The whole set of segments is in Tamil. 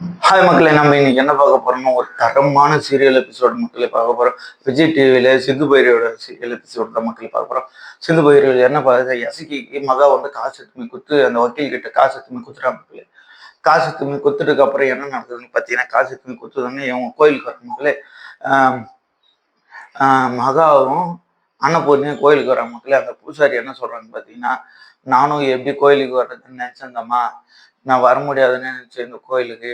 ஹாய் மக்களே, நம்ம இன்னைக்கு என்ன பார்க்க போறோம்னா ஒரு தரமான சீரியல் எபிசோட் மக்களே பார்க்க போறோம். விஜய் டிவியில சிந்து பைரவியோட சீரியல் எபிசோட் தான் மக்களே பார்க்க போறோம். சிந்து பைரவி என்ன பார்த்து எசக்கிக்கு மகா வந்து காசு எடுத்துமே குத்து அந்த வக்கீல் கிட்ட காசு எடுத்துமே குத்துறா மக்களே. காசு எடுத்துமே குத்துட்டதுக்கு அப்புறம் என்ன நடக்குதுன்னு பார்த்தீங்கன்னா, காசு எடுத்துமே குத்துதுன்னு இவங்க கோயிலுக்கு வர மக்களே. ஆஹ் மகாவும் அன்னபூர்ணியும் கோயிலுக்கு வர மக்களே. அந்த பூசாரி என்ன சொல்றாங்கன்னு பார்த்தீங்கன்னா, நானும் எப்படி கோயிலுக்கு வர்றதுன்னு நினைச்சிருந்தேம்மா, நான் வர முடியாதுன்னு நினைச்சேன் இந்த கோயிலுக்கு.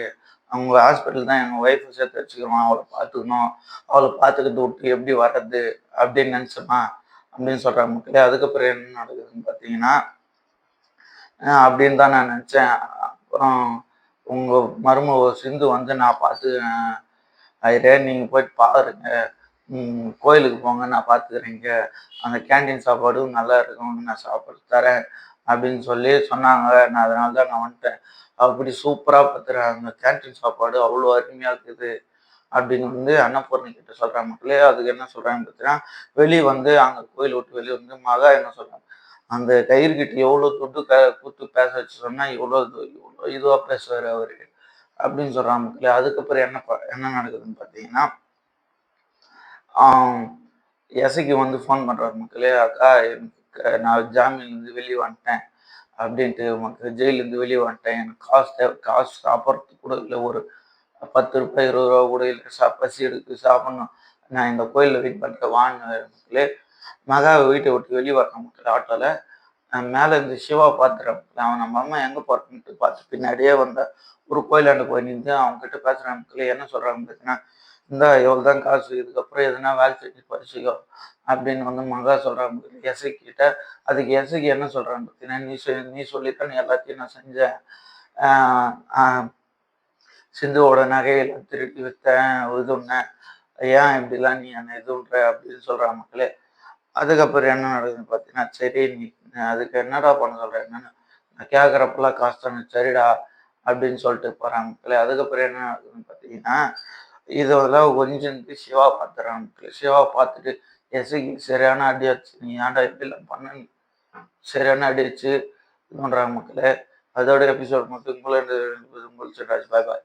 அவங்க ஹாஸ்பிட்டல் தான் எங்கள் ஒய்ஃபை சேர்த்து வச்சுக்கிறோம், அவளை பார்த்துக்கணும், அவளை பார்த்துக்கிட்டு விட்டு எப்படி வர்றது அப்படின்னு நினச்சோமா அப்படின்னு சொல்கிறாங்க மக்களே. அதுக்கப்புறம் என்ன நடக்குதுன்னு பார்த்தீங்கன்னா, அப்படின்னு தான் நான் நினச்சேன். அப்புறம் உங்கள் மருமக சிந்து வந்து நான் பார்த்து ஐயரே நீங்கள் போயிட்டு பாருங்க, கோயிலுக்கு போங்க, நான் பார்த்துக்கிறேங்க, அந்த கேன்டீன் சாப்பாடும் நல்லா இருக்கும், நான் சாப்பாடு தரேன் அப்படின்னு சொல்லி சொன்னாங்க. நான் அதனால தான் நான் வந்துட்டேன். அப்படி சூப்பராக பார்த்துறேன், அந்த கேன்டீன் சாப்பாடு அவ்வளோ அருமையாக இருக்குது அப்படின்னு வந்து அன்னபூர்ணி கிட்ட சொல்கிறாங்க மக்களே. அதுக்கு என்ன சொல்கிறாங்க பார்த்தீங்கன்னா, வெளியே வந்து அங்கே கோயில் விட்டு வெளியே வந்து மகா என்ன சொல்கிறாங்க, அந்த கயிறுகிட்ட எவ்வளோ துட்டு கொடுத்து பேச வச்சு சொன்னால் இவ்வளோ இதுவாக பேசுவார் அவர் அப்படின்னு சொல்கிறாங்க மக்களே. அதுக்கப்புறம் என்ன நடக்குதுன்னு பார்த்தீங்கன்னா, எசைக்கு வந்து ஃபோன் பண்ணுறாரு மக்களே. அக்கா எனக்கு நான் ஜாமீன்லேருந்து வெளியே வந்துட்டேன் அப்படின்ட்டு, மக்கள் ஜெயிலேருந்து வெளியே வந்துட்டேன், எனக்கு காசு தேவை, காசு சாப்பிட்றதுக்கு கூட இல்லை, ஒரு 10 ரூபாய் 20 ரூபா கூட இல்லை, பசி எடுத்து சாப்பிட்ணும், நான் இந்த கோயிலில் வெயிட் பண்ணிட்டு வான்னு மக்களே. மகாவை வீட்டை விட்டு வெளியே வரணும் மக்கள் ஆட்டோவில். மேலே இருந்து சிவா பார்த்துறேன், அவன் நம்ம அம்மா எங்கே போகிறேன்ட்டு பார்த்து பின்னாடியே வந்த ஒரு கோயிலாண்டு போய் நின்று அவங்க கிட்ட பேசுகிறான் மக்களே. என்ன சொல்கிறாங்க பார்த்தீங்கன்னா, இந்தா எவ்வளோ தான் காசு, இதுக்கப்புறம் எதுனா வேலை செஞ்சு படிச்சுக்கோ அப்படின்னு வந்து மகா சொல்கிறாங்க எஸ்ஐ கிட்ட. அதுக்கு எஸ்ஐக்கு என்ன சொல்கிறாங்க பார்த்தீங்கன்னா, நீ சொல்லித்தான் நீ எல்லாத்தையும் நான் செஞ்சேன், சிந்துவோட நகையெல்லாம் திருப்பி விற்றேன், இதுன்னேன், ஏன் இப்படிலாம் நீ என்னை இதுன்ற அப்படின்னு சொல்கிற மக்களே. அதுக்கப்புறம் என்ன நடக்குதுன்னு பார்த்தீங்கன்னா, சரி நீ அதுக்கு என்னடா பண்ண சொல்கிற, என்னன்னு நான் கேட்குறப்பெல்லாம் காசு தானே, சரிடா அப்படின்னு சொல்லிட்டு போகிறாங்க மக்களே. அதுக்கப்புறம் என்ன நடக்குதுன்னு பார்த்தீங்கன்னா, இதெல்லாம் கொஞ்சம் சிவா பார்த்துறாங்க மக்களே. சிவா பார்த்துட்டு எசைக்கு சரியான அடி ஆச்சு, நீ ஏன்டா இப்படிலாம் பண்ண, சரியான அடி வச்சு இது பண்ணுறாங்க மக்களே. அதோட எபிசோட் மட்டும் உங்களை பாய் பாய்.